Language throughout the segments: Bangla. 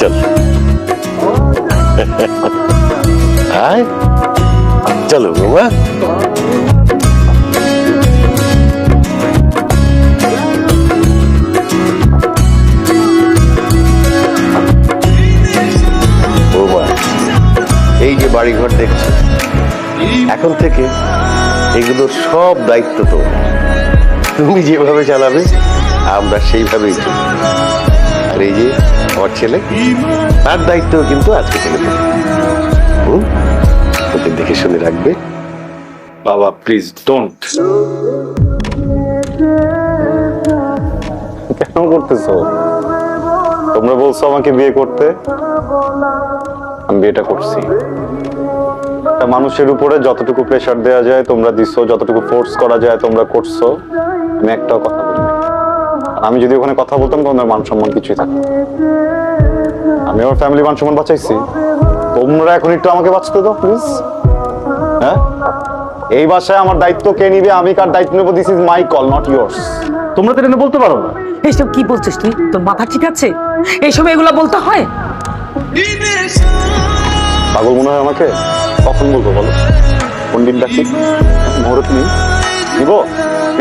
চল আয় চলো বাবা। এই যে বাড়িঘর দেখছো, এখন থেকে এগুলোর সব দায়িত্ব তো তুমি যেভাবে চালাবে আমরা সেইভাবেই চলব। আর এই যে আমার ছেলে, তার দায়িত্ব কিন্তু আজকে থেকে ওকে দেখে শুনে রাখবে। বাবা প্লিজ ডোন্ট। কেন করতেছো? তোমরা বলছো আমাকে বিয়ে করতে, আমি বিয়েটা করছি। একটা মানুষের উপরে যতটুকু প্রেসার দেওয়া যায় তোমরা দিছো, যতটুকু ফোর্স করা যায় তোমরা করছো। আমি একটাও কথা বলিনি। আমি যদি ওখানে কথা বলতাম তোমাদের মান সম্মান কিছুই থাকতো। আমি আমার ফ্যামিলি মান সম্মান বাঁচাইছি, তোমরা এখন একটু আমাকে বাঁচতে দাও প্লিজ। হ্যাঁ, এই বাসায় আমার দায়িত্ব কে নিবে, আমি কার দায়িত্ব নেবো, this is my call, not yours. তোমরা তো এটা বলতে পারো না। এইসব কি বলছিস তুই? তোর মাথা ঠিক আছে? এইসব এগুলা বলতে হয়? পাগল মনে হয় আমাকে? কখন বলবো বলো? কোন দিন ডাকি? মুহূর্ত নেই দিব,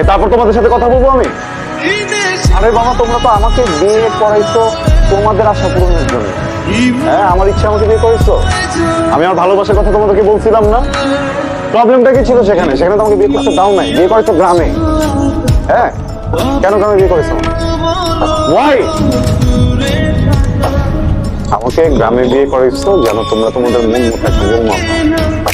তারপর তোমাদের সাথে কথা বলবো আমি। আরে বাবা, তোমরা তো আমাকে বিয়ে করাইছো তোমাদের আশা পূরণের জন্য। হ্যাঁ, আমার ইচ্ছা আমাকে বিয়ে করেছো। আমি আমার ভালোবাসার কথা তোমাদেরকে বলছিলাম না? প্রবলেমটা কি ছিল সেখানে? সেখানে তোমাকে বিয়ে করতে দাও নাই, বিয়ে করেছো গ্রামে। হ্যাঁ, কেন বিয়ে করেছো? ওয়াই? আমাকে গ্রামে বিয়ে করেছো যেন তোমরা তোমাদের মন মতো একটা বৌমা পাও।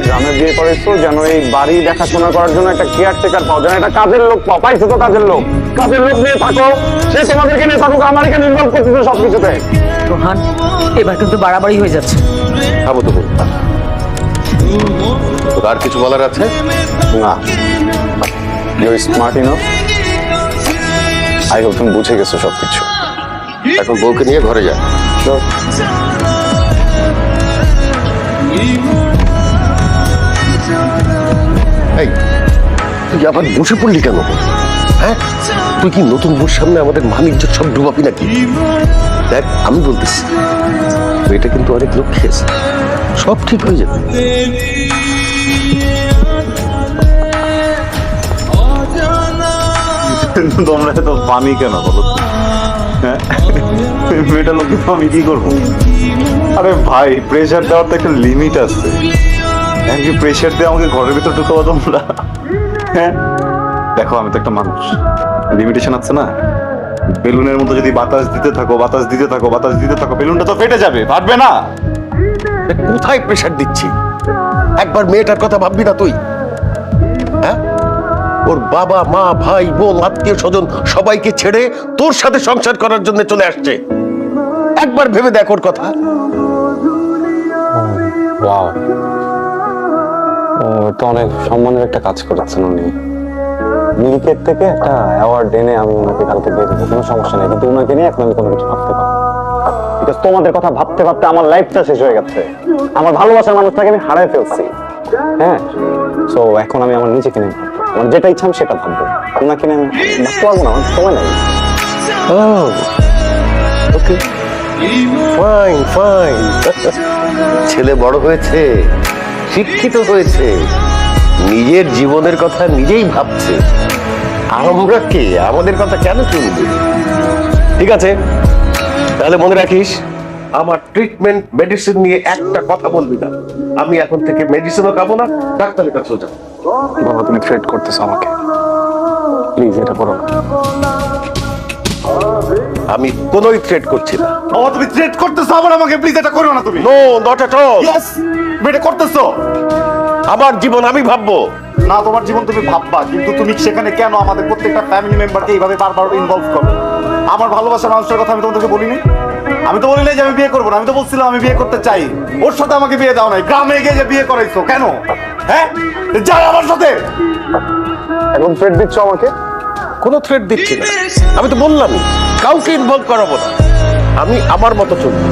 গ্রামে বিয়ে করেছো যেন এই বাড়ি দেখাশোনা করার জন্য একটা কেয়ারটেকার পাও, যেন একটা কাজের লোক পাও। পাইছো তো কাজের লোক, কাজের লোক নিয়ে থাকো, সে তোমাদেরকে নিয়ে থাকুক, আমার এখানে ইনভলভ করতেছে সবকিছুতে। রোহান, এবার কিন্তু বাড়াবাড়ি হয়ে যাচ্ছে। খাবো তো আর কিছু বলার আছে না? You smart enough. I hope তুমি বুঝে গেছো সবকিছু। এখন বউকে নিয়ে ঘরে যা। এই, তুই আবার বসে পড়লি কেন? হ্যাঁ, তুই কি নতুন বউর সামনে আমাদের মান ইজ্জত সব ডুবাবি নাকি? দেখ, আমি বলতেছি এটা কিন্তু অনেক লোক খেয়েছে, সব ঠিক হয়ে যাবে। তোমরা তো পানি কেন বলো? হ্যাঁ, মেয়েটা লোক আমি কি করবো? আরে ভাই, প্রেশার দেওয়ার তো একটা লিমিট আছে। প্রেশার দিয়ে আমাকে ঘরের ভিতর ঢুকাবো তোমরা? হ্যাঁ, দেখো আমি তো একটা মানুষ, লিমিটেশন আছে না? বেলুনের মতো যদি বাতাস দিতে থাকো, বাতাস দিতে থাকো, বাতাস দিতে থাকো, বেলুনটা তো ফেটে যাবে, ফাটবে না। কোথায় প্রেশার দিচ্ছি? একবার মেয়েটার কথা ভাববি না তুই? হ্যাঁ, ওর বাবা মা ভাই বোন আত্মীয় স্বজন সবাইকে ছেড়ে তোর সাথে সংসার করার জন্য চলে আসছে। একবার ভেবে দেখ ওর কথা। ওয়াও, তো অনেক সম্মানের একটা কাজ করেছেন উনি। মিল্কের থেকে একটা অ্যাওয়ার্ড এনে আমি ওনাকে কালকে দিয়ে দেবো, কোনো সমস্যা নেই। কিন্তু ওনাকে নিয়ে এখন আমি কোনো কিছু ভাবতে পারবো। বিকজ তোমাদের কথা ভাবতে ভাবতে আমার লাইফটা শেষ হয়ে গেছে। আমার ভালোবাসার মানুষটাকে আমি হারাই ফেলছি। হ্যাঁ, সো এখন আমি আমার নিজেকে নিয়ে ভাববো, আমার যেটা ইচ্ছা আমি সেটা ভাববো। ওনাকে নিয়ে আমি ভাবতে পারবো না, আমার সময় নেই। ওকে, ফাইন ফাইন। ছেলে বড় হয়েছে, শিক্ষিত হয়েছে, নিজের জীবনের কথা নিজেই ভাবছে। আমরা কে, আমাদের কথা কেন শুনবে? ঠিক আছে, তাহলে মনে রাখিস, আমার ট্রিটমেন্ট মেডিসিন নিয়ে একটা কথা বলবি না। আমি এখন থেকে মেডিসিনও খাবো না, ডাক্তারের কাছেও যাবো। বাবা, তুমি থ্রেট করতেছো আমাকে, প্লিজ এটা করো না। আমি কোনোই থ্রেট করছি না। বাবা, তুমি থ্রেট করতেছো আবার আমাকে, প্লিজ এটা করো না তুমি। No, not at all. Yes, এটা করতেছো। আমার জীবন আমি ভাববো না, তোমার জীবন তুমি ভাববা, কিন্তু তুমি সেখানে কেন আমাদের প্রত্যেকটা ফ্যামিলি মেম্বারকে এইভাবে বারবার ইনভলভ করো? আমার ভালোবাসার মানুষের কথা আমি তোমাদেরকে বলিনি? আমি তো বলি নাই যে আমি বিয়ে করবো না, আমি তো বলছিলাম আমি বিয়ে করতে চাই। ওর সাথে আমাকে বিয়ে দাও নাই, গ্রামে গিয়ে যে বিয়ে করাইছো কেন? হ্যাঁ, যাই আমার সাথে। এখন থ্রেট দিচ্ছ আমাকে? কোনো থ্রেট দিচ্ছি না, আমি তো বললাম কাউকে ইনভলভ করাবো না, আমি আমার মতো চলবো।